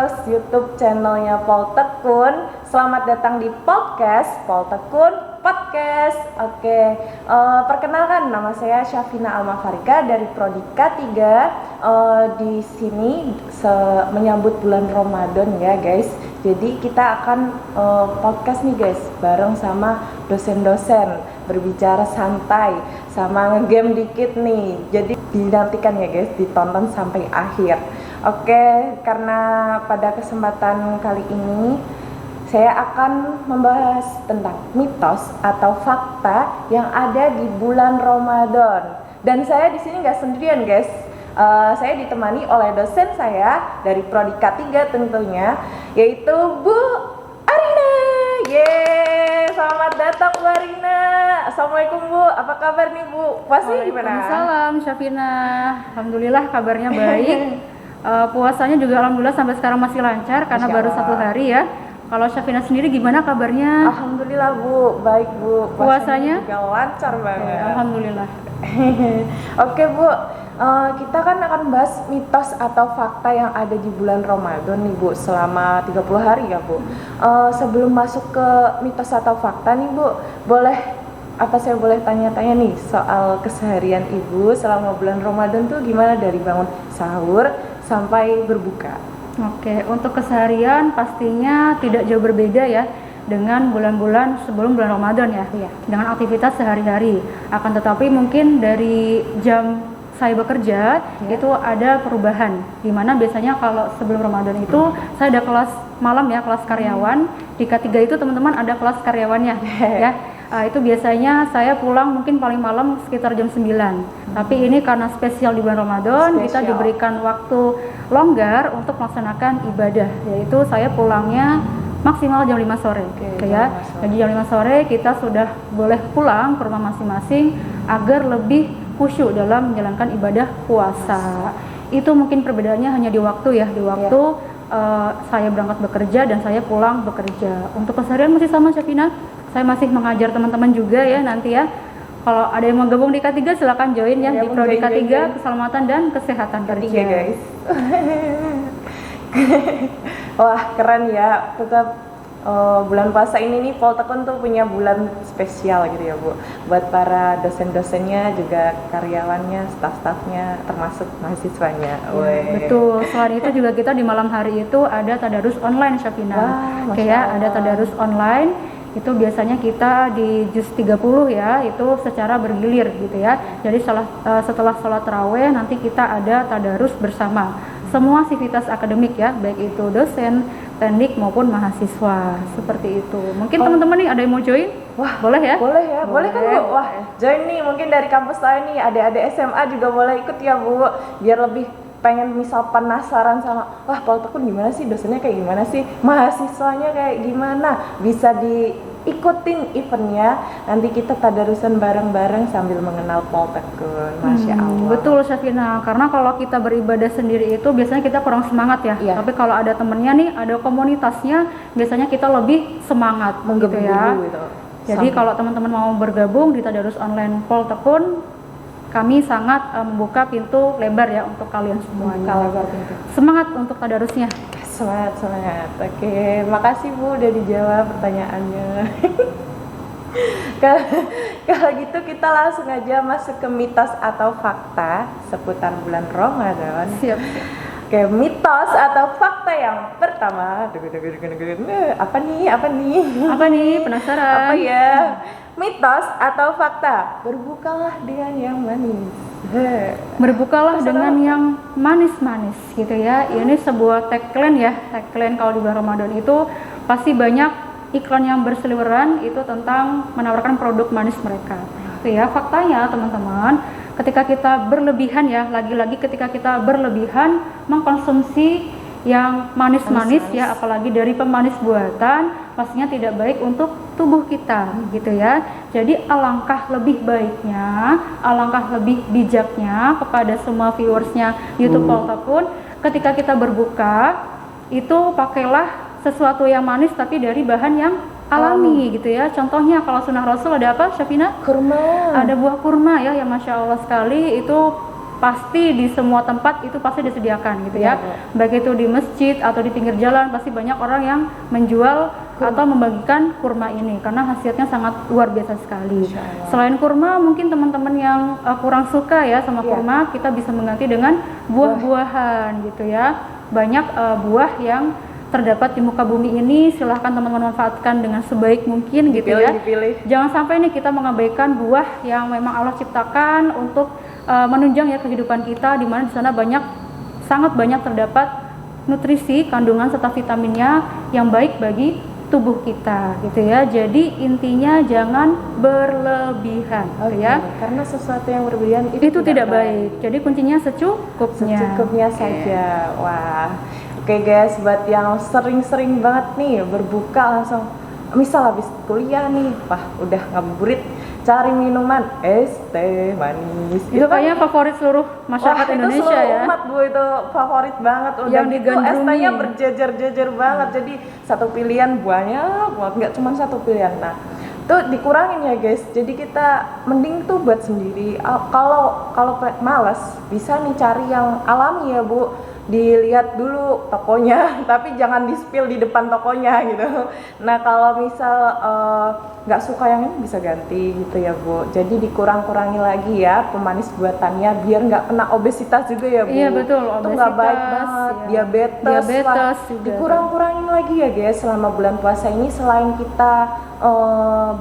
terus YouTube channelnya Paul Tekun. Selamat datang di podcast Paul Tekun Podcast. Oke, perkenalkan nama saya Syafina Almafarika dari Prodi K3. Di sini menyambut bulan Ramadan ya guys. Jadi kita akan podcast nih guys, bareng sama dosen-dosen, berbicara santai, sama ngegame dikit nih. Jadi dinantikan ya guys, ditonton sampai akhir. Oke, karena pada kesempatan kali ini saya akan membahas tentang mitos atau fakta yang ada di bulan Ramadan. Dan saya di sini nggak sendirian guys. Saya ditemani oleh dosen saya dari Prodi K3 tentunya, yaitu Bu Arina. Yeay, selamat datang Bu Arina. Assalamualaikum Bu, apa kabar nih Bu? Puasanya gimana? Waalaikumsalam Syafina. Alhamdulillah kabarnya baik. Puasanya juga alhamdulillah sampai sekarang masih lancar karena baru 1 hari ya. Kalau Syafina sendiri gimana kabarnya? Alhamdulillah Bu, baik Bu. Puasanya juga lancar banget. Alhamdulillah. Oke Bu, kita kan akan bahas mitos atau fakta yang ada di bulan Ramadan nih Bu, selama 30 hari ya Bu. Sebelum masuk ke mitos atau fakta nih Bu, saya boleh tanya-tanya nih soal keseharian Ibu selama bulan Ramadan tuh gimana, dari bangun sahur sampai berbuka? Oke, untuk keseharian pastinya tidak jauh berbeda ya dengan bulan-bulan sebelum bulan Ramadan ya. Iya. Dengan aktivitas sehari-hari. Akan tetapi mungkin dari jam saya bekerja itu ada perubahan. Dimana biasanya kalau sebelum Ramadan itu saya ada kelas malam ya, kelas karyawan. Di K3 itu teman-teman ada kelas karyawannya ya. Itu biasanya saya pulang mungkin paling malam sekitar jam 9. Tapi ini karena spesial di bulan Ramadan, kita diberikan waktu longgar untuk melaksanakan ibadah, yaitu saya pulangnya maksimal jam 5 sore. Ya. Jadi jam 5 sore kita sudah boleh pulang ke rumah masing-masing agar lebih khusyuk dalam menjalankan ibadah puasa. Itu mungkin perbedaannya hanya di waktu ya, di waktu saya berangkat bekerja dan saya pulang bekerja. Untuk keseharian masih sama Syafina. Saya masih mengajar teman-teman juga ya nanti ya. Kalau ada yang mau gabung di K3 silakan join ya, di Prodi K3 Keselamatan dan Kesehatan Kerja guys. Wah keren ya, tetap bulan puasa ini nih Paul Tekun tuh punya bulan spesial gitu ya Bu, buat para dosen-dosennya, juga karyawannya, staf-stafnya, termasuk mahasiswanya. Betul, selain itu juga kita di malam hari itu ada tadarus online Syafina. Ada tadarus online. Itu biasanya kita di juz 30 ya, itu secara bergilir gitu ya. Jadi setelah sholat tarawih nanti kita ada tadarus bersama semua sivitas akademik ya, baik itu dosen, teknik maupun mahasiswa, seperti itu. Mungkin teman-teman nih ada yang mau join? Wah, boleh ya? Boleh kan Bu? Wah, join nih, mungkin dari kampus lain nih, adik-adik SMA juga boleh ikut ya Bu, biar lebih pengen misal penasaran sama, wah Paul Tekun gimana sih, dosennya kayak gimana sih, mahasiswanya kayak gimana, bisa diikutin eventnya. Nanti kita tadarusan bareng-bareng sambil mengenal Paul Tekun. Masya Allah. Betul Syafina, karena kalau kita beribadah sendiri itu biasanya kita kurang semangat ya. Tapi kalau ada temennya nih, ada komunitasnya, biasanya kita lebih semangat gitu ya. Jadi kalau teman-teman mau bergabung di tadarus online Paul Tekun, kami sangat membuka pintu lebar ya untuk kalian semuanya. Semangat untuk tadarusnya. Semangat. Oke, makasih Bu udah dijawab pertanyaannya. Kalau gitu kita langsung aja masuk ke mitos atau fakta seputar bulan Ramadan. Siap. Oke, mitos atau fakta yang pertama. Apa nih? Penasaran. Apa ya? Mitos atau fakta? Berbukalah dengan yang manis. Berbukalah dengan yang manis-manis gitu ya. Ini sebuah tagline kalau di bulan Ramadan itu pasti banyak iklan yang berseliweran itu tentang menawarkan produk manis mereka. Itu ya, faktanya teman-teman, ketika kita berlebihan ya, lagi-lagi ketika kita berlebihan mengkonsumsi yang manis-manis ya, apalagi dari pemanis buatan, pastinya tidak baik untuk tubuh kita gitu ya. Jadi alangkah lebih baiknya, alangkah lebih bijaknya kepada semua viewersnya YouTube Paul Tekun, ketika kita berbuka itu pakailah sesuatu yang manis tapi dari bahan yang alami gitu ya. Contohnya kalau sunnah Rasul ada apa Syafina? Kurma. Ada buah kurma ya, yang Masya Allah sekali, itu pasti di semua tempat itu pasti disediakan gitu ya. Baik itu di masjid atau di pinggir jalan pasti banyak orang yang menjual atau membagikan kurma ini karena khasiatnya sangat luar biasa sekali. Selain kurma, mungkin teman-teman yang kurang suka ya sama kurma, kita bisa mengganti dengan buah-buahan gitu ya. Banyak buah yang terdapat di muka bumi ini, silahkan teman-teman manfaatkan dengan sebaik mungkin gitu ya. Jangan sampai nih kita mengabaikan buah yang memang Allah ciptakan untuk menunjang ya kehidupan kita, di mana di sana sangat banyak terdapat nutrisi, kandungan serta vitaminnya yang baik bagi tubuh kita gitu ya. Jadi intinya jangan berlebihan ya. Karena sesuatu yang berlebihan itu tidak baik. Jadi kuncinya secukupnya saja. Wah. Oke guys, buat yang sering-sering banget nih berbuka langsung, misal habis kuliah nih, udah ngabuburit, cari minuman es teh manis. Itu kayaknya favorit seluruh masyarakat Indonesia ya. Itu seluruh umat Bu, itu favorit banget. Udah yang gitu es digandrungi. tehnya berjejer-jejer banget. Jadi satu pilihan buahnya, nggak cuma satu pilihan. Nah, itu dikurangin ya guys. Jadi kita mending tuh buat sendiri. Kalau malas bisa nih cari yang alami ya Bu. Dilihat dulu tokonya, tapi jangan di-spill di depan tokonya gitu. Nah kalau misal nggak suka yang ini bisa ganti gitu ya Bu. Jadi dikurang-kurangi lagi ya pemanis buatannya biar nggak kena obesitas juga ya Bu. Iya betul, itu nggak baik banget, ya. diabetes juga. Dikurang-kurangin lagi ya guys selama bulan puasa ini. Selain kita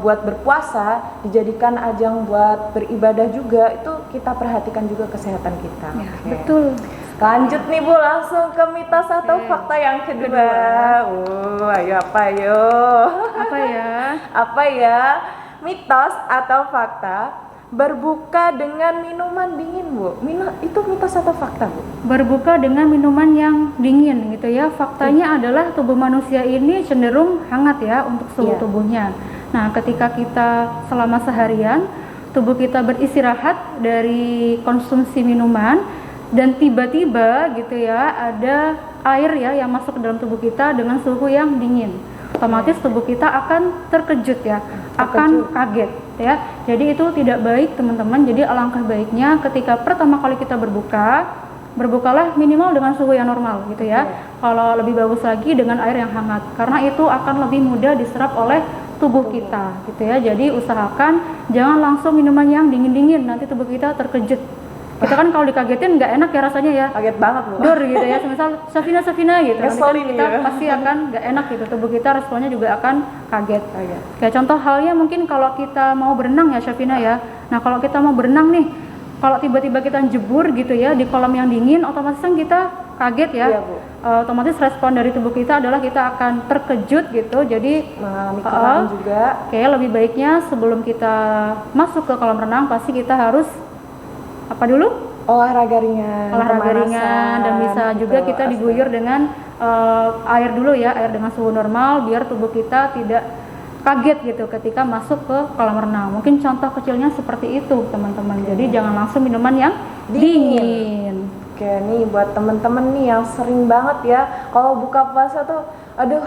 buat berpuasa, dijadikan ajang buat beribadah juga, itu kita perhatikan juga kesehatan kita. Ya, betul. Lanjut nih Bu, langsung ke mitos atau fakta yang kedua. Ayo apa yo? Apa ya? Mitos atau fakta berbuka dengan minuman dingin Bu. Itu mitos atau fakta Bu? Berbuka dengan minuman yang dingin gitu ya. Faktanya adalah tubuh manusia ini cenderung hangat ya untuk suhu tubuhnya. Nah, ketika kita selama seharian tubuh kita beristirahat dari konsumsi minuman dan tiba-tiba gitu ya ada air ya yang masuk ke dalam tubuh kita dengan suhu yang dingin, otomatis tubuh kita akan terkejut ya, akan kaget ya. Jadi itu tidak baik teman-teman. Jadi alangkah baiknya ketika pertama kali kita berbukalah minimal dengan suhu yang normal gitu ya. Kalau lebih bagus lagi dengan air yang hangat, karena itu akan lebih mudah diserap oleh tubuh kita gitu ya. Jadi usahakan jangan langsung minuman yang dingin-dingin, nanti tubuh kita terkejut. Kita kan kalau dikagetin nggak enak ya rasanya ya, kaget banget Bu. Dur gitu ya, semisal Safina gitu, nanti kan kita ya. pasti akan nggak enak gitu, tubuh kita responnya juga akan kaget. Kayak contoh halnya mungkin kalau kita mau berenang ya Safina ya. Nah kalau kita mau berenang nih, kalau tiba-tiba kita jebur gitu ya di kolam yang dingin, otomatis kan kita kaget ya. Iya, Bu. Otomatis respon dari tubuh kita adalah kita akan terkejut gitu. Jadi mengalami juga. Kayak lebih baiknya sebelum kita masuk ke kolam renang pasti kita harus apa dulu? Olahraga ringan Dan bisa gitu, juga kita diguyur dengan air dulu ya, air dengan suhu normal biar tubuh kita tidak kaget gitu ketika masuk ke kolam renang. Mungkin contoh kecilnya seperti itu teman-teman. Jadi jangan langsung minuman yang dingin. Oke nih buat teman-teman nih yang sering banget ya kalau buka puasa tuh aduh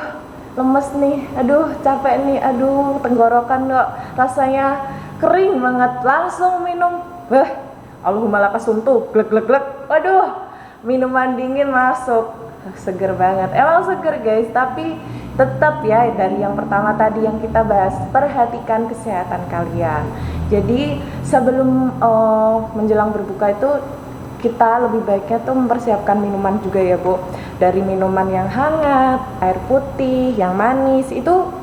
lemes nih, aduh capek nih, aduh tenggorokan kok rasanya kering banget, langsung minum Allahumma lakasuntu, glek. Waduh, minuman dingin masuk. Seger banget. Emang seger guys, tapi tetap ya dari yang pertama tadi yang kita bahas, perhatikan kesehatan kalian. Jadi sebelum menjelang berbuka itu kita lebih baiknya tuh mempersiapkan minuman juga ya Bu. Dari minuman yang hangat, air putih, yang manis itu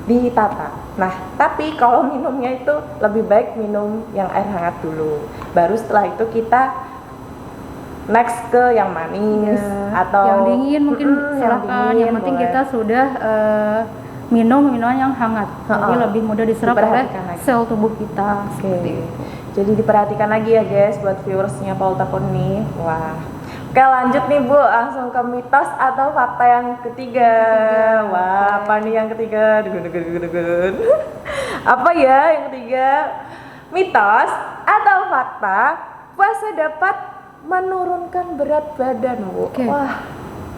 ditata. Nah, tapi kalau minumnya itu lebih baik minum yang air hangat dulu. Baru setelah itu kita next ke yang manis atau yang dingin mungkin silakan. Yang penting boleh. Kita sudah minum minuman yang hangat. Jadi lebih mudah diserap oleh sel tubuh kita. Jadi diperhatikan lagi ya guys buat viewersnya Paul Takun nih. Wah. Oke lanjut nih Bu, langsung ke mitos atau fakta yang ketiga. Wah, apa nih yang ketiga? Dugun. Apa ya yang ketiga? Mitos atau fakta puasa dapat menurunkan berat badan Bu. Wah,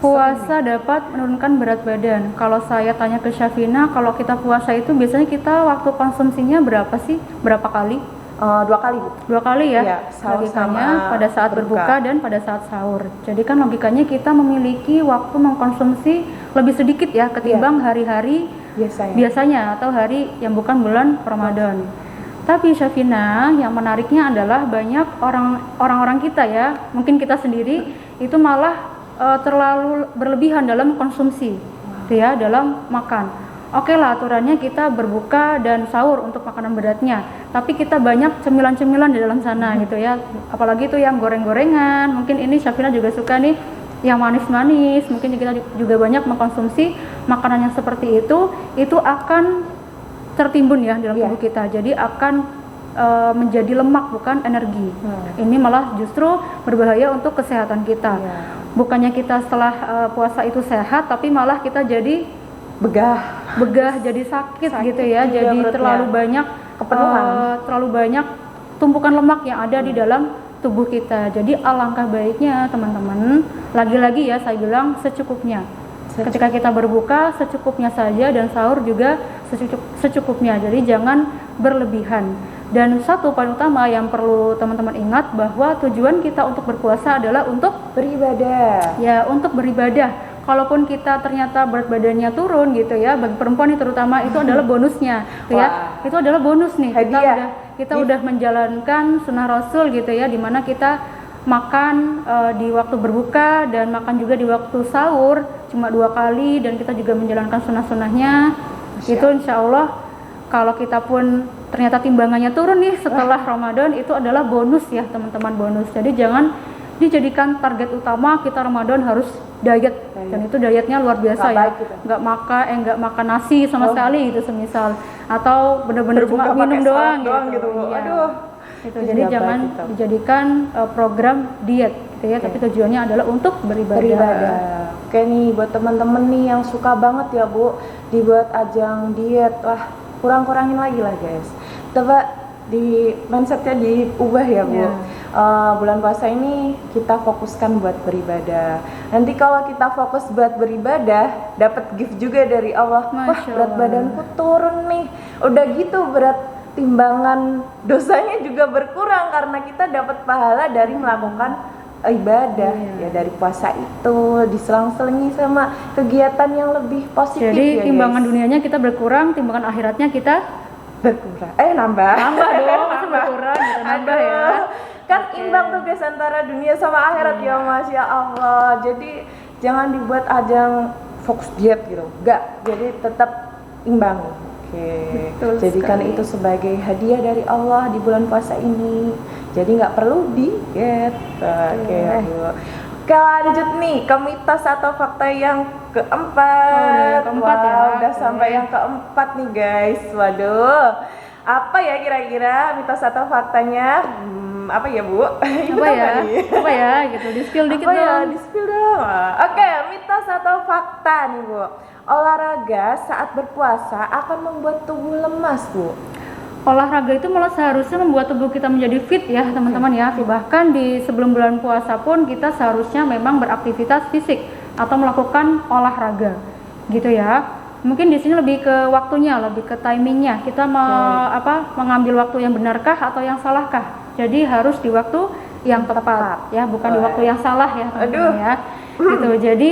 puasa dapat menurunkan berat badan. Kalau saya tanya ke Syafina, kalau kita puasa itu biasanya kita waktu konsumsinya berapa sih? Berapa kali? 2 kali Bu. 2 kali ya, Iya, sahur logikanya sama pada saat berbuka dan pada saat sahur. Jadi kan logikanya kita memiliki waktu mengkonsumsi lebih sedikit ya ketimbang hari-hari biasanya atau hari yang bukan bulan Ramadan. Tapi Syafina, yang menariknya adalah banyak orang-orang kita ya, mungkin kita sendiri itu malah terlalu berlebihan dalam konsumsi, gitu ya, dalam makan. Oke lah, aturannya kita berbuka dan sahur untuk makanan beratnya, tapi kita banyak cemilan-cemilan di dalam sana gitu ya, apalagi itu yang goreng-gorengan. Mungkin ini Syafina juga suka nih yang manis-manis, mungkin kita juga banyak mengkonsumsi makanan yang seperti itu akan tertimbun ya dalam tubuh kita, jadi akan menjadi lemak bukan energi. Ini malah justru berbahaya untuk kesehatan kita. Bukannya kita setelah puasa itu sehat, tapi malah kita jadi begah jadi sakit gitu ya, jadi terlalu banyak terlalu banyak tumpukan lemak yang ada di dalam tubuh kita. Jadi alangkah baiknya teman-teman, lagi-lagi ya saya bilang secukupnya. Ketika kita berbuka secukupnya saja dan sahur juga secukupnya. Jadi jangan berlebihan. Dan satu poin utama yang perlu teman-teman ingat bahwa tujuan kita untuk berpuasa adalah untuk beribadah. Ya, untuk beribadah. Kalaupun kita ternyata berat badannya turun gitu ya, bagi perempuan ini terutama itu adalah bonusnya, gitu ya. Itu adalah bonus nih. Kita udah menjalankan sunnah Rasul gitu ya, dimana kita makan di waktu berbuka dan makan juga di waktu sahur cuma 2 kali, dan kita juga menjalankan sunnah-sunnahnya. Itu insya Allah kalau kita pun ternyata timbangannya turun nih setelah Ramadan, itu adalah bonus ya teman-teman, bonus. Jadi jangan dijadikan target utama kita Ramadan harus diet. Dan itu dietnya luar biasa ya, nggak makan nasi sama sekali gitu semisal, atau benar-benar cuma minum doang gitu. Aduh. Itu jadi jangan dijadikan program diet gitu ya, tapi tujuannya adalah untuk beribadah. Oke nih, buat teman-teman nih yang suka banget ya Bu dibuat ajang diet, wah kurang-kurangin lagi lah guys. Coba di mindsetnya diubah ya Bu. Bulan puasa ini kita fokuskan buat beribadah. Nanti kalau kita fokus buat beribadah, dapat gift juga dari Allah. Wah, berat badanku turun nih. Udah gitu berat timbangan dosanya juga berkurang karena kita dapat pahala dari melakukan ibadah ya, dari puasa itu diselang-selingi sama kegiatan yang lebih positif. Jadi ya, timbangan guys. Dunianya kita berkurang, timbangan akhiratnya kita berkurang. Nambah dong, berkurang gitu, nambah ya. Kan imbang tuh guys antara dunia sama akhirat ya Masya Allah. Jadi jangan dibuat ajang fokus diet gitu, enggak. Jadi tetap imbang. Jadikan itu sebagai hadiah dari Allah di bulan puasa ini. Jadi nggak perlu diet. Oke, lanjut nih ke mitos atau fakta yang keempat. Udah sampai yang keempat nih guys. Waduh, apa ya kira-kira mitos atau faktanya? Apa ya Bu? Apa ya gitu, di spill dikit dong. Oke, mitos atau fakta nih Bu. Olahraga saat berpuasa akan membuat tubuh lemas Bu. Olahraga itu malah seharusnya membuat tubuh kita menjadi fit ya teman-teman ya. Bahkan di sebelum bulan puasa pun kita seharusnya memang beraktivitas fisik atau melakukan olahraga gitu ya. Mungkin di sini lebih ke waktunya, lebih ke timingnya. Kita mengambil waktu yang benarkah atau yang salahkah? Jadi harus di waktu yang tepat ya, bukan di waktu yang salah ya teman-teman ya. Gitu. Jadi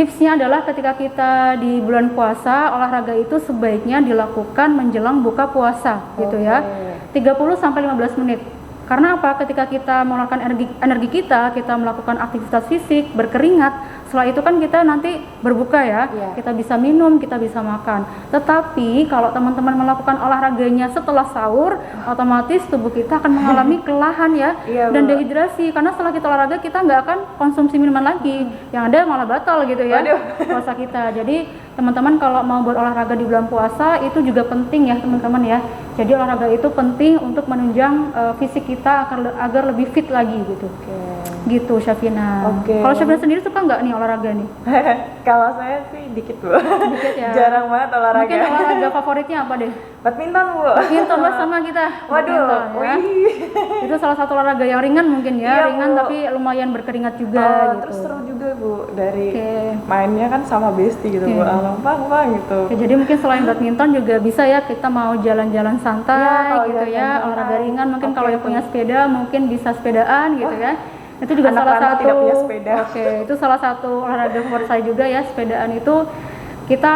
tipsnya adalah ketika kita di bulan puasa, olahraga itu sebaiknya dilakukan menjelang buka puasa gitu ya. 30 sampai 15 menit. Karena apa? Ketika kita mengeluarkan energi kita melakukan aktivitas fisik, berkeringat, setelah itu kan kita nanti berbuka ya. Kita bisa minum, kita bisa makan. Tetapi kalau teman-teman melakukan olahraganya setelah sahur, otomatis tubuh kita akan mengalami kelelahan ya, dan dehidrasi. Karena setelah kita olahraga kita nggak akan konsumsi minuman lagi, yang ada malah batal gitu ya puasa kita. Jadi teman-teman kalau mau buat olahraga di bulan puasa itu juga penting ya teman-teman ya. Jadi olahraga itu penting untuk menunjang fisik kita agar lebih fit lagi gitu. Gitu Syafina. Kalau Syafina sendiri suka nggak nih olahraga nih? Kalau saya sih dikit Bu. Dikit ya. Jarang banget olahraga. Mungkin olahraga favoritnya apa deh? Badminton Bu. Badminton lah sama kita. Waduh, Badminton, ya. wih. Itu salah satu olahraga yang ringan mungkin ya, Iya, ringan Bu. tapi lumayan berkeringat juga gitu. Terus seru juga Bu, dari Oke. mainnya kan sama bestie gitu Bu, Oke. bang gitu. Oke, jadi mungkin selain badminton juga bisa ya kita mau jalan-jalan Iya, santai kalau gitu jalan ya, santai. olahraga ringan mungkin Oke, kalau yang oke. punya sepeda mungkin bisa sepedaan gitu ya. Itu juga Anak salah rantau satu. tidak punya sepeda. Oke, itu salah satu olahraga favorit saya juga ya, sepedaan itu kita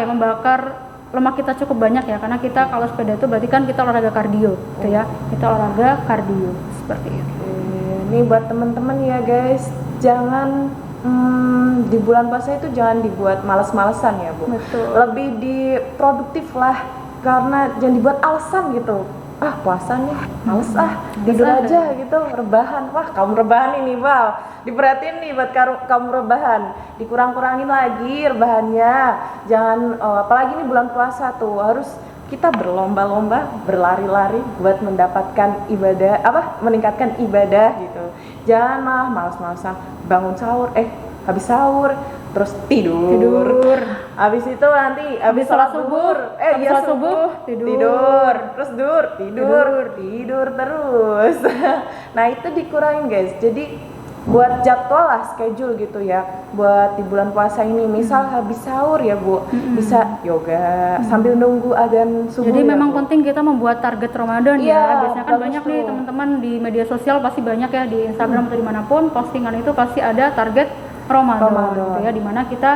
membakar lemak kita cukup banyak ya, karena kita kalau sepeda itu berarti kan kita olahraga kardio gitu ya. Kita olahraga kardio seperti itu. Ini buat teman-teman ya guys, jangan di bulan puasa itu jangan dibuat malas-malesan ya Bu. Betul. Lebih produktif lah, karena jangan dibuat alasan gitu. Ah puasa nih, males tidur Males aja gitu, rebahan. Wah kamu rebahan ini Val, diperhatiin nih buat kamu rebahan, dikurang-kurangin lagi rebahannya. Jangan apalagi nih bulan puasa tuh harus kita berlomba-lomba, berlari-lari buat mendapatkan ibadah, meningkatkan ibadah gitu. Jangan malah malas-malasan bangun sahur, habis sahur terus tidur. Habis itu nanti habis sholat subuh, habis sholat subuh, tidur. terus tidur terus. Nah itu dikurangin guys. Jadi buat jadwal lah, schedule gitu ya, buat di bulan puasa ini. Misal habis sahur ya Bu, bisa yoga sambil nunggu adzan subuh. Jadi ya, memang Bu. penting kita membuat target Ramadan Iya, ya. Biasanya kan bagus banyak nih tuh. teman-teman di media sosial pasti banyak ya, di Instagram atau dimanapun postingan itu pasti ada target Ramadan. Gitu ya, dimana kita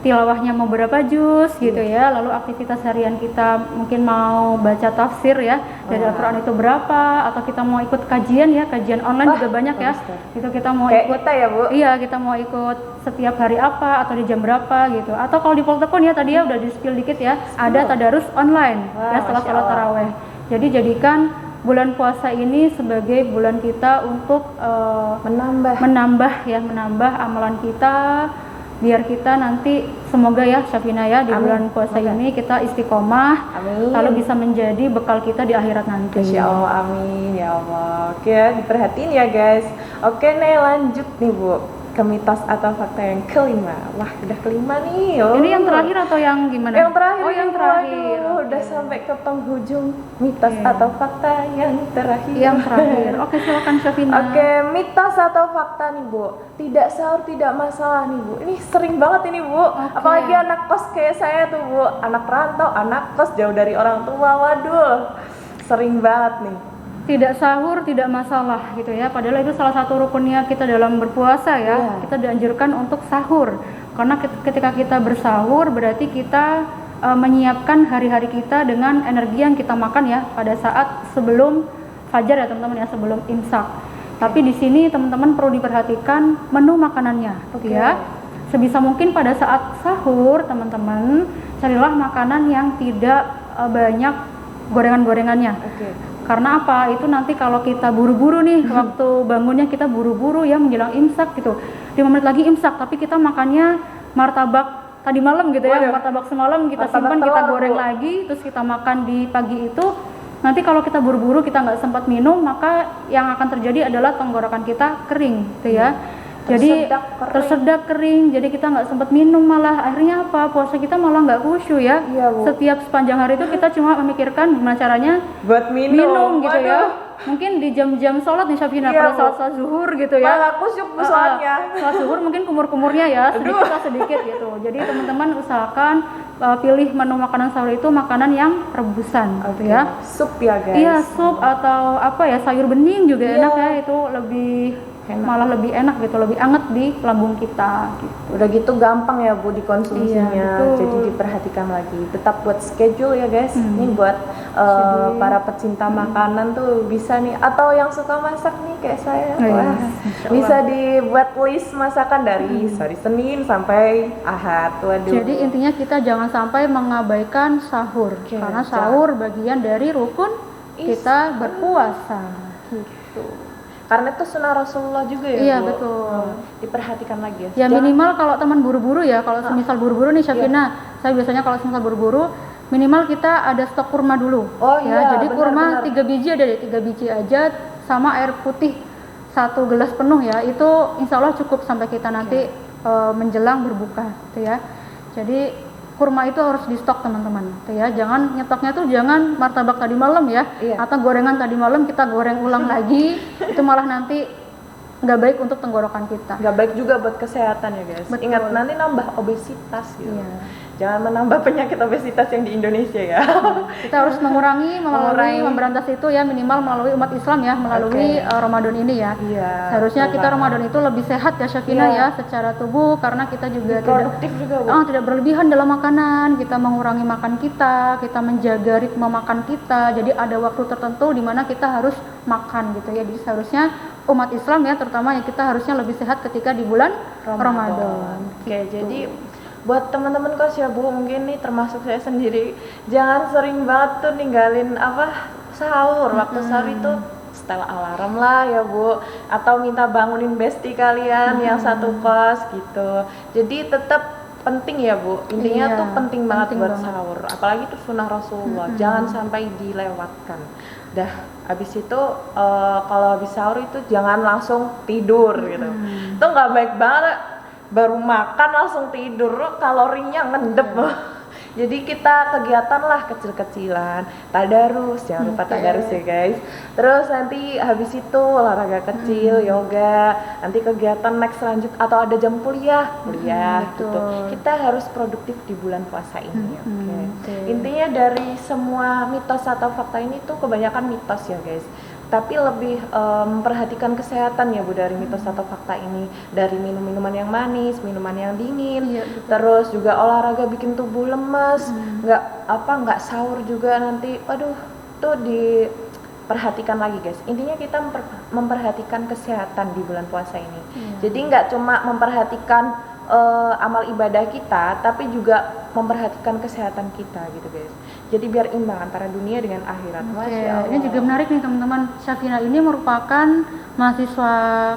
tilawahnya mau berapa juz gitu ya, lalu aktivitas harian kita mungkin mau baca tafsir ya dari Al-Quran itu berapa, atau kita mau ikut kajian ya, kajian online juga banyak ya, bagus tuh. itu kita mau Kayak ikut kita ya Bu. iya, kita mau ikut setiap hari apa atau di jam berapa gitu, atau kalau di Poltekun ya tadi ya udah di spill dikit ya, ada tadarus online ya setelah Masya sholat Allah. taraweh. Jadi jadikan bulan puasa ini sebagai bulan kita untuk menambah amalan kita, biar kita nanti semoga ya Syafina ya di Amin. bulan puasa ini kita istiqomah, Amin. lalu bisa menjadi bekal kita di akhirat nanti. Insya Allah, amin ya Allah. Oke ya, diperhatiin ya guys. Oke nih lanjut nih Bu, ke mitos atau fakta yang kelima. Wah udah kelima nih. Ini yang terakhir atau yang gimana? Yang terakhir. Oh yang nih, terakhir. waduh, udah Oke. sampai ke penghujung mitos Oke. atau fakta yang terakhir. Yang terakhir. Oke, silakan Syafina. Oke, mitos atau fakta nih Bu. Tidak sahur tidak masalah nih Bu. Ini sering banget ini Bu. Oke. Apalagi anak kos kayak saya tuh Bu. Anak rantau, anak kos jauh dari orang tua. Waduh, sering banget nih. Tidak sahur tidak masalah gitu ya, padahal itu salah satu rukunnya kita dalam berpuasa ya. Iya. Kita dianjurkan untuk sahur, karena ketika kita bersahur berarti kita menyiapkan hari-hari kita dengan energi yang kita makan ya pada saat sebelum fajar ya teman-teman ya, sebelum imsak. Tapi di sini teman-teman perlu diperhatikan menu makanannya gitu ya. Sebisa mungkin pada saat sahur teman-teman carilah makanan yang tidak banyak gorengan-gorengannya. Oke. Karena apa? Itu nanti kalau kita buru-buru nih, waktu bangunnya kita buru-buru ya menjelang imsak gitu. 5 menit lagi imsak, tapi kita makannya martabak tadi malam gitu ya. Waduh. Martabak semalam kita Martabak simpan, kita telur, goreng Bu. lagi, terus kita makan di pagi itu. Nanti kalau kita buru-buru kita nggak sempat minum, maka yang akan terjadi adalah tenggorokan kita kering gitu ya. Jadi tersedak kering, jadi kita nggak sempat minum, malah akhirnya apa? Puasa kita malah nggak khusyuk ya. Iya, Bu. Setiap sepanjang hari itu kita cuma memikirkan gimana caranya Buat minum, gitu ya. Waduh. Mungkin di jam-jam sholat nih Syafina, Iya, pada Bu. saat zuhur gitu ya. Malah kusyuk Bu sholatnya. Sholat zuhur mungkin kumur-kumurnya ya, sedikit gitu. Jadi teman-teman usahakan pilih menu makanan sahur itu makanan yang rebusan gitu ya. Sup ya guys. Iya, sup atau apa ya, sayur bening juga Iya. enak ya, itu lebih malah lebih enak gitu, lebih anget di lambung kita gitu. Udah gitu gampang ya Bu dikonsumsinya. Iya, betul. Jadi diperhatikan lagi. Tetap buat schedule ya guys. Ini buat Jadi- para pecinta makanan tuh bisa nih, atau yang suka masak nih kayak saya. Oh, iya. Wah, Masya Allah. bisa dibuat list masakan dari hari Senin sampai Ahad. Waduh. Jadi intinya kita jangan sampai mengabaikan sahur, Oke, karena sahur bagian dari rukun kita berpuasa. Gitu. Karena itu sunnah Rasulullah juga ya Iya, Bu. betul. Diperhatikan lagi ya. Ya minimal kalau teman buru-buru ya, kalau semisal buru-buru nih Syafina, Iya. saya biasanya kalau semisal buru-buru minimal kita ada stok kurma dulu. Oh ya, iya, jadi benar, kurma benar. 3 biji ada deh, 3 biji aja sama air putih 1 gelas penuh ya, itu insya Allah cukup sampai kita nanti menjelang berbuka gitu ya. Jadi kurma itu harus di stok teman-teman gitu ya. Jangan nyetoknya tuh jangan martabak tadi malam ya, atau gorengan tadi malam kita goreng ulang lagi, itu malah nanti nggak baik untuk tenggorokan kita. Nggak baik juga buat kesehatan ya guys. Betul. Ingat nanti nambah obesitas gitu. Jangan menambah penyakit obesitas yang di Indonesia ya. Kita harus mengurangi, memberantas itu ya, minimal melalui umat Islam ya, melalui Ramadan ini ya. Seharusnya kita Ramadan itu lebih sehat ya Syafina ya, secara tubuh, karena kita juga produktif juga tidak berlebihan dalam makanan, kita mengurangi makan kita menjaga ritme makan kita. Jadi ada waktu tertentu di mana kita harus makan gitu ya. Jadi seharusnya umat Islam ya, terutama ya, kita harusnya lebih sehat ketika di bulan Ramadan. Oke, jadi buat teman-teman kos ya Bu, mungkin nih termasuk saya sendiri, jangan sering banget tuh ninggalin sahur. Waktu sahur itu setel alarm lah ya Bu, atau minta bangunin bestie kalian yang satu kos gitu. Jadi tetap penting ya Bu, intinya tuh penting banget buat sahur, apalagi tuh sunnah Rasulullah, jangan sampai dilewatkan. Habis itu kalau habis sahur itu jangan langsung tidur gitu, itu nggak baik banget. Baru makan langsung tidur, kalorinya ngendep. Jadi kita kegiatan lah kecil-kecilan, tadarus, jangan lupa tadarus ya guys. Terus nanti habis itu olahraga kecil, yoga, nanti kegiatan next lanjut atau ada jam kuliah gitu. Kita harus produktif di bulan puasa ini. Intinya dari semua mitos atau fakta ini tuh kebanyakan mitos ya guys. Tapi lebih memperhatikan kesehatan ya Bu dari mitos atau fakta ini, dari minum-minuman yang manis, minuman yang dingin, terus juga olahraga bikin tubuh lemes, nggak sahur juga nanti, tuh diperhatikan lagi guys. Intinya kita memperhatikan kesehatan di bulan puasa ini. Jadi nggak cuma memperhatikan amal ibadah kita, tapi juga memperhatikan kesehatan kita gitu guys. Jadi biar imbang antara dunia dengan akhirat. Masya Allah. Ini juga menarik nih teman-teman. Syafina ini merupakan mahasiswa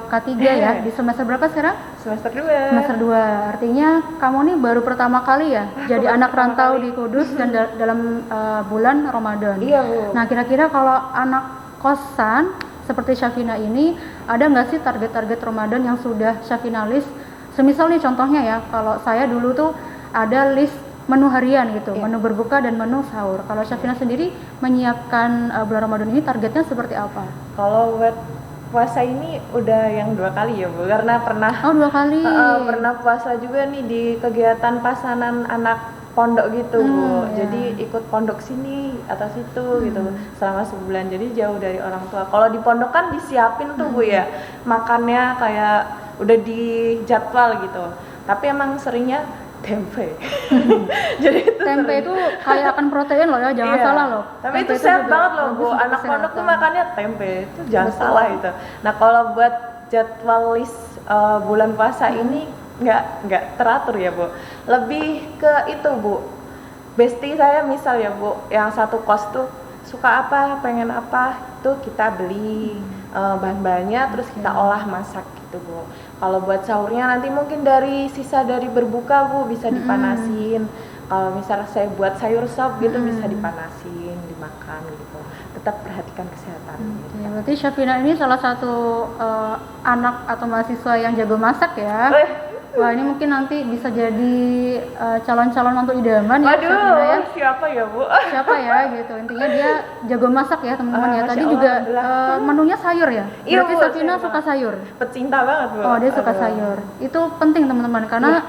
K3 ya. Di semester berapa sekarang? Semester 2. Semester 2. Artinya kamu nih baru pertama kali ya jadi anak rantau di Kudus dan dalam bulan Ramadan. Iya Bu. Nah kira-kira kalau anak kosan seperti Syafina ini, ada nggak sih target-target Ramadan yang sudah Syafina list? Semisal nih contohnya ya, kalau saya dulu tuh ada list menu harian gitu, menu berbuka dan menu sahur. Kalau Syafina sendiri menyiapkan bulan Ramadan ini targetnya seperti apa? Kalau buat puasa ini udah yang 2 kali ya Bu, karena pernah 2 kali. Pernah puasa juga nih di kegiatan pasanan anak pondok gitu Bu. Jadi ikut pondok sini atau situ gitu selama sebulan. Jadi jauh dari orang tua. Kalau di pondok kan disiapin tuh Bu ya, makannya kayak udah dijadwal gitu. Tapi emang seringnya tempe. Jadi itu tempe itu kayak akan protein loh ya, jangan salah loh. Tapi tempe itu sehat banget loh Bu. Anak pondok tuh makannya tempe, itu jangan salah itu. Nah kalau buat jadwal list bulan puasa ini nggak teratur ya Bu. Lebih ke itu Bu. Bestie saya misal ya Bu, yang satu kos tuh suka apa, pengen apa, tuh kita beli bahan-bahannya, terus kita olah masak gitu Bu. Kalau buat sahurnya nanti mungkin dari sisa dari berbuka Bu bisa dipanasin. Kalau misalnya saya buat sayur sop gitu bisa dipanasin, dimakan gitu. Tetap perhatikan kesehatan. Ya, berarti Syafina ini salah satu anak atau mahasiswa yang jago masak ya. Wah ini mungkin nanti bisa jadi calon-calon mantu idaman ya Syafina ya. Siapa ya Bu? Siapa ya gitu, intinya dia jago masak ya teman-teman ya. Tadi juga menunya sayur ya. Iya, berarti Syafina suka sayur. Pecinta banget Bu. Oh dia suka sayur. Itu penting teman-teman karena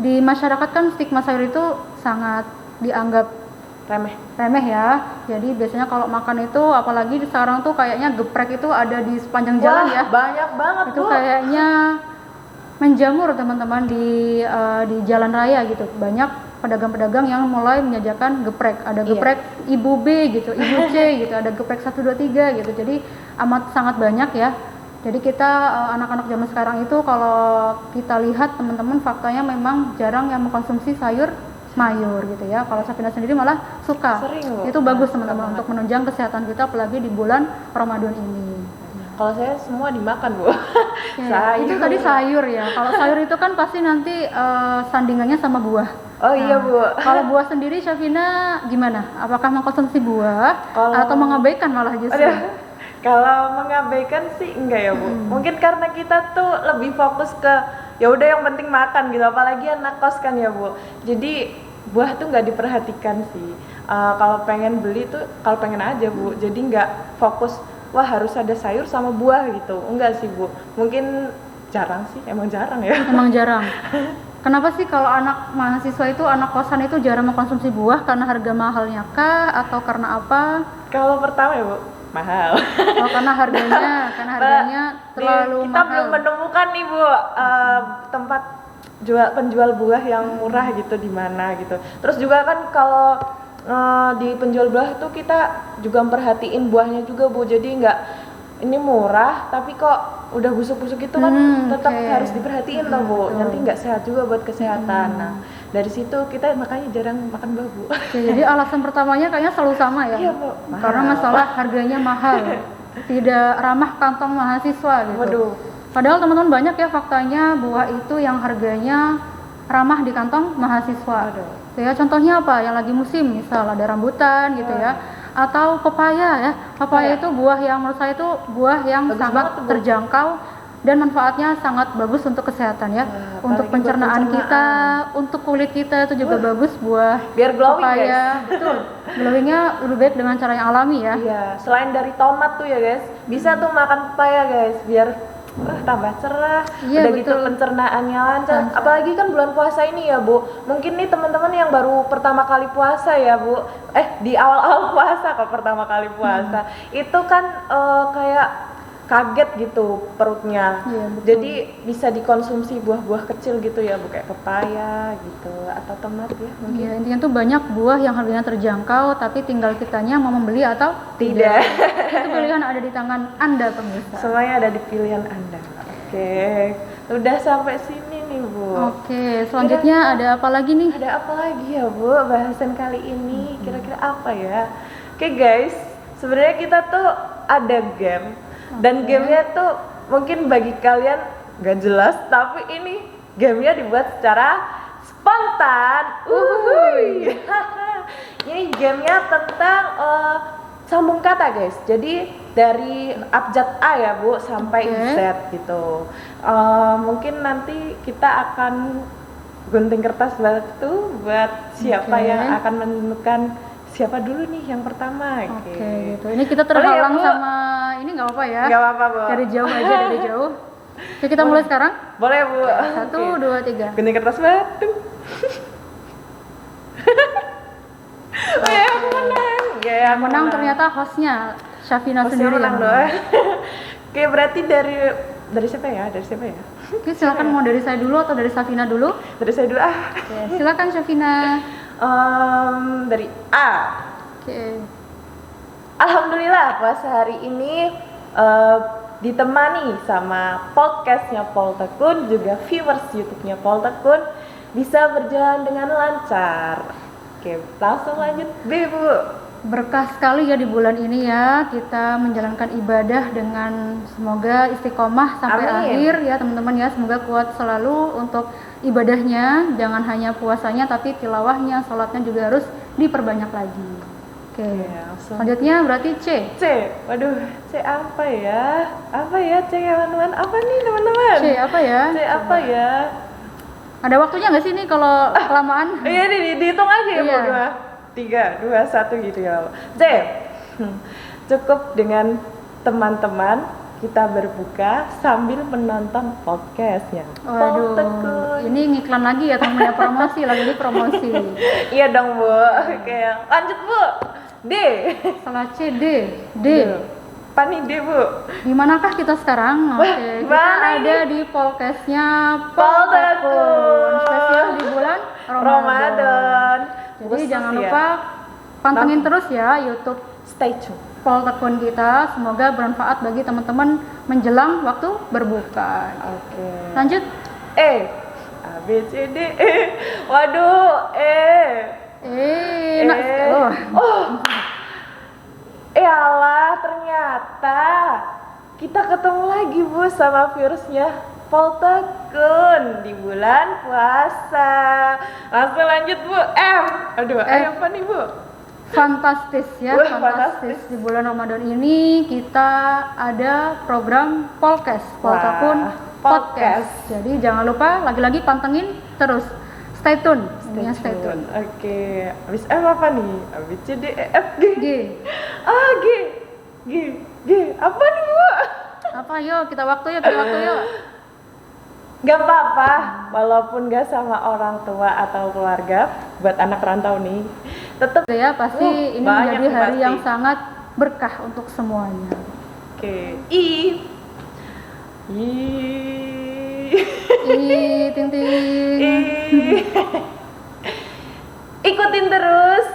di masyarakat kan stigma sayur itu sangat dianggap remeh ya. Jadi biasanya kalau makan itu, apalagi sekarang tuh kayaknya geprek itu ada di sepanjang jalan ya. Banyak banget itu Bu. Kayaknya menjamur teman-teman di jalan raya gitu. Banyak pedagang-pedagang yang mulai menjajakan geprek. Ada geprek Ibu B gitu, Ibu C gitu, ada geprek 1 2 3 gitu. Jadi amat sangat banyak ya. Jadi kita anak-anak zaman sekarang itu kalau kita lihat teman-teman faktanya memang jarang yang mengkonsumsi sayur mayur gitu ya. Kalau Syafina sendiri malah suka. Sering, itu bagus teman-teman untuk menunjang kesehatan kita apalagi di bulan Ramadan ini. Kalau saya semua dimakan Bu. Ya, itu tadi sayur ya. Kalau sayur itu kan pasti nanti sandingannya sama buah. Oh iya Bu. Kalau buah sendiri Syafina gimana? Apakah mengkonsumsi buah atau mengabaikan malah justru? Kalau mengabaikan sih enggak ya Bu. Mungkin karena kita tuh lebih fokus ke ya udah yang penting makan gitu. Apalagi anak kos kan ya Bu. Jadi buah tuh nggak diperhatikan sih. Kalau pengen beli tuh kalau pengen aja Bu. Jadi nggak fokus wah harus ada sayur sama buah gitu. Enggak sih Bu. Mungkin jarang sih. Emang jarang ya. Emang jarang. Kenapa sih kalau anak mahasiswa itu, anak kosan itu jarang mengkonsumsi buah? Karena harga mahalnya kah? Atau karena apa? Kalau pertama ya Bu, mahal. Oh, karena harganya terlalu kita mahal. belum menemukan nih Bu tempat penjual buah yang murah gitu di mana gitu. Terus juga kan kalau di penjual buah tuh kita juga memperhatiin buahnya juga Bu. Jadi nggak ini murah tapi kok udah busuk-busuk itu kan tetap harus diperhatiin loh Bu. Nanti nggak sehat juga buat kesehatan. Nah dari situ kita makanya jarang makan buah Bu. Oke, jadi alasan pertamanya kayaknya selalu sama ya. Iya Bu. Karena masalah harganya mahal, tidak ramah kantong mahasiswa gitu. Waduh. Padahal teman-teman banyak ya faktanya buah itu yang harganya ramah di kantong mahasiswa. Ya contohnya apa? Yang lagi musim, misal ada rambutan gitu ya, atau pepaya ya. Pepaya itu buah yang menurut saya itu buah yang bagus sangat banget, terjangkau dan manfaatnya sangat bagus untuk kesehatan ya. Untuk pencernaan kita, untuk kulit kita itu juga bagus buah. Biar glowing pepaya. guys. Betul. Glowingnya lebih baik dengan cara yang alami ya. Iya, selain dari tomat tuh ya guys, bisa tuh makan pepaya guys, biar tambah cerah. Iya, Udah gitu betul. pencernaannya lancar. Apalagi kan bulan puasa ini ya Bu. Mungkin nih teman-teman yang baru pertama kali puasa ya Bu. Di awal-awal puasa kok pertama kali puasa. Itu kan kayak kaget gitu perutnya. Iya, betul. Jadi bisa dikonsumsi buah-buah kecil gitu ya Bu, kayak pepaya gitu atau tomat ya mungkin. Iya, intinya tuh banyak buah yang harganya terjangkau tapi tinggal kitanya mau membeli atau Tidak. Itu pilihan ada di tangan Anda pemirsa. Semuanya ada di pilihan Anda. Oke. Udah sampai sini nih Bu. Oke, selanjutnya ada apa lagi nih? Ada apa lagi ya Bu bahasan kali ini? Kira-kira apa ya? Oke guys, sebenarnya kita tuh ada game. Dan gamenya tuh mungkin bagi kalian gak jelas, tapi ini gamenya dibuat secara spontan. Uhuy. Ini gamenya tentang sambung kata guys. Jadi dari abjad A ya Bu sampai Z gitu. Mungkin nanti kita akan gunting kertas batu buat siapa yang akan menemukan siapa dulu nih yang pertama. Oke, gitu. Ini kita terhalang sama ini nggak apa-apa ya? Nggak apa-apa Bu. Dari jauh aja, dari jauh. Oke, kita mulai sekarang. Boleh Bu. 1, 2, 3. Gunting kertas batu. Aku menang. Yang menang ternyata hostnya Syafina sendiri yang menang. Oke, berarti dari siapa ya? Dari siapa ya? Oke, silakan mau dari saya dulu atau dari Syafina dulu? Dari saya dulu ah. Oke, silakan Syafina. Dari A. Oke. Alhamdulillah puasa hari ini ditemani sama podcastnya Poltekun, juga viewers YouTube-nya Poltekun bisa berjalan dengan lancar. Oke, langsung lanjut B Bu. Berkah sekali ya di bulan ini ya kita menjalankan ibadah dengan semoga istiqomah sampai Amin. akhir ya teman-teman ya, semoga kuat selalu untuk ibadahnya, jangan hanya puasanya tapi tilawahnya, sholatnya juga harus diperbanyak lagi. Oke, selanjutnya berarti C. Waduh, C apa ya? Apa ya C teman-teman? Apa nih teman-teman? C apa ya? C apa ya? Ada waktunya nggak sih nih kalau kelamaan? Iya dihitung aja ya Iya. Bu. 3, 2, 1 gitu ya. C. Cukup dengan teman-teman kita berbuka sambil menonton podcastnya. Waduh, ini ngiklan lagi ya temennya, promosi lagi promosi. Iya dong Bu. Oke, lanjut Bu. D. Salah C, D. Apa nih D Bu? Di manakah kita sekarang? Oke, kita mana ada di podcastnya Poltekun. spesial di bulan Ramadan. Jadi Khusus jangan ya. lupa pantengin terus ya YouTube Stay tune. Poltekun kita. Semoga bermanfaat bagi teman-teman menjelang waktu berbuka. Oke. Lanjut. E. A B C D E. Waduh, E. Alah, ternyata kita ketemu lagi Bu sama virusnya Poltekun di bulan puasa. Langsung lanjut Bu. M. Aduh, F. apa nih Bu? fantastis ya, Wah, fantastis. Di bulan Ramadan ini kita ada program Polkes, Poltakun Podcast. Jadi jangan lupa lagi-lagi pantengin terus. Stay tune. Intinya stay tune. Oke. Habis F apa nih? Habis C, D, E, F, G. G. Ah, G. G. Apa nih, Bu? Apa yuk, kita waktu yuk. Gak apa-apa, walaupun gak sama orang tua atau keluarga, buat anak rantau nih, tetap Ya pasti ini banyak menjadi hari pasti. yang sangat berkah untuk semuanya. Oke. I ting ting. Ikutin terus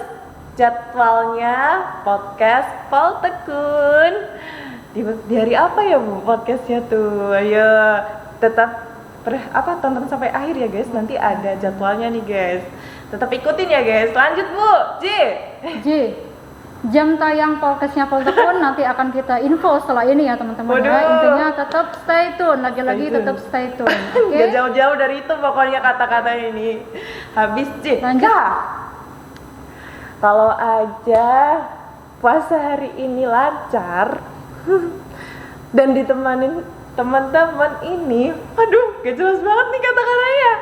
jadwalnya podcast Paul Tekun. Di hari apa ya, Bu, podcastnya tuh? Ayo tetap tonton sampai akhir ya, guys. Nanti ada jadwalnya nih, guys. Tetap ikutin ya, guys. Lanjut, Bu. J. Jam tayang podcastnya Paul Tekun nanti akan kita info setelah ini ya teman-teman ya. Waduh. Intinya tetap stay tune, lagi-lagi Stay tune. tetap stay tune. Oke. Gak jauh-jauh dari itu pokoknya kata-kata ini. Habis J. Lanjut. K. Kalau aja puasa hari ini lancar dan ditemanin teman-teman ini, aduh, gak jelas banget nih kata-katanya.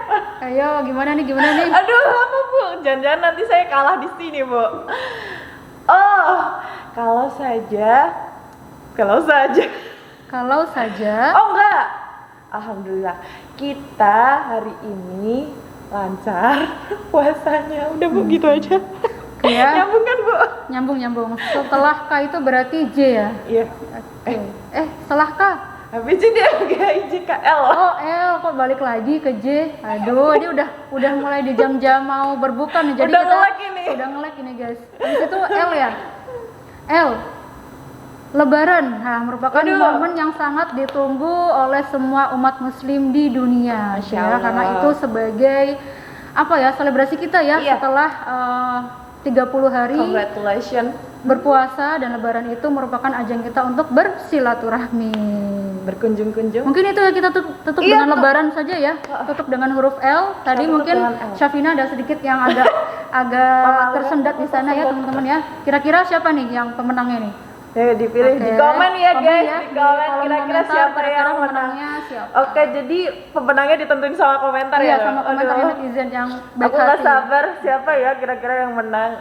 Ayo gimana nih? Aduh, apa, Bu? Jangan-jangan nanti saya kalah di sini, Bu. Oh, kalau saja. Kalau saja Oh, enggak. Alhamdulillah, kita hari ini lancar puasanya. Udah, Bu, gitu aja. ya Nyambung kan, Bu? nyambung. Setelah K itu berarti J ya. Iya. Oke. Setelah K. Habis ini G, I, J, K, L. Oh L, kok balik lagi ke J? Aduh, ini udah mulai di jam-jam mau berbuka nih. Jadi Udah kita nge-lag ini. Udah nge-lag ini guys. Habis itu L ya. L. Lebaran, merupakan Waduh. momen yang sangat ditunggu oleh semua umat Muslim di dunia. Masya Ya, Allah. karena itu sebagai apa ya, selebrasi kita ya Iya. setelah 30 hari Congratulations. berpuasa, dan Lebaran itu merupakan ajang kita untuk bersilaturahmi. Berkunjung-kunjung. Mungkin itu ya, kita tutup Iya, dengan Kak. Lebaran saja ya. Tutup dengan huruf L. Tadi Tutup mungkin dengan L. Syafina ada sedikit yang agak Mama, tersendat di sana ya teman-teman ya. Kira-kira siapa nih yang pemenangnya nih? Dipilih Oke. di komen ya, Komen guys. ya, Di di komen kolom kira-kira komentar, siapa kira-kira yang menang. pemenangnya siapa. Oke, jadi pemenangnya ditentuin sama komentar Iya, ya. sama komentar Aduh. netizen yang baik Aku nggak hati. sabar siapa ya kira-kira yang menang.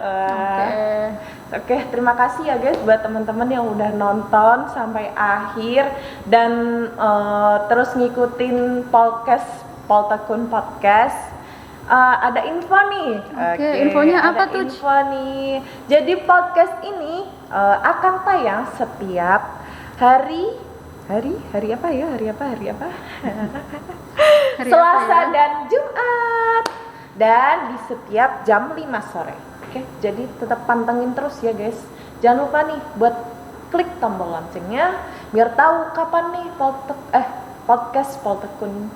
Oke, terima kasih ya guys buat teman-teman yang udah nonton sampai akhir dan terus ngikutin podcast Paul Tekun Podcast. Ada info nih. Oke, infonya apa ada tuh? Info nih. Jadi podcast ini akan tayang setiap hari apa ya? Hari apa? Hari Selasa apa ya? dan Jumat, dan di setiap jam 5 sore. Oke, jadi tetap pantengin terus ya guys. Jangan lupa nih buat klik tombol loncengnya biar tahu kapan nih podcast Paul Tekun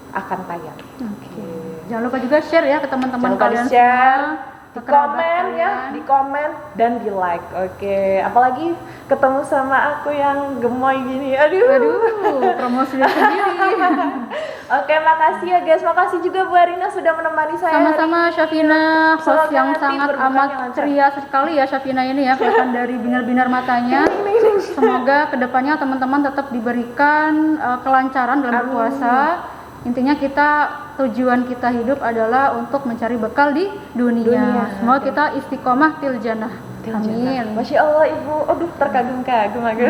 akan tayang. Oke. Jangan lupa juga share ya ke teman-teman Jangan lupa kalian di-share, semua, di ke kerabat komen ya, kalian. di komen dan di like. Oke, apalagi ketemu sama aku yang gemoy gini. Aduh, promosi sendiri. Oke, makasih ya guys. Makasih juga Bu Arina sudah menemani saya. Sama-sama Syafina, host Semoga yang nanti sangat berbukannya amat lancar. ceria sekali ya Syafina ini ya, kelihatan dari binar-binar matanya. Semoga kedepannya teman-teman tetap diberikan kelancaran dalam Amin. berpuasa. Intinya tujuan kita hidup adalah untuk mencari bekal di dunia. Semoga kita istiqomah til jannah. Amin. Masya Allah Ibu, aduh terkagum-kagum aku.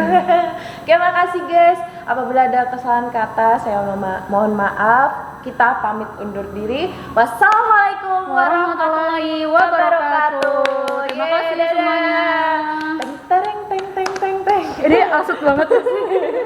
Oke, makasih guys. Apabila ada kesalahan kata, saya mohon maaf. Kita pamit undur diri. Wassalamualaikum warahmatullahi wabarakatuh. Terima kasih semuanya. Teng teng teng teng teng. Ini asik banget sih.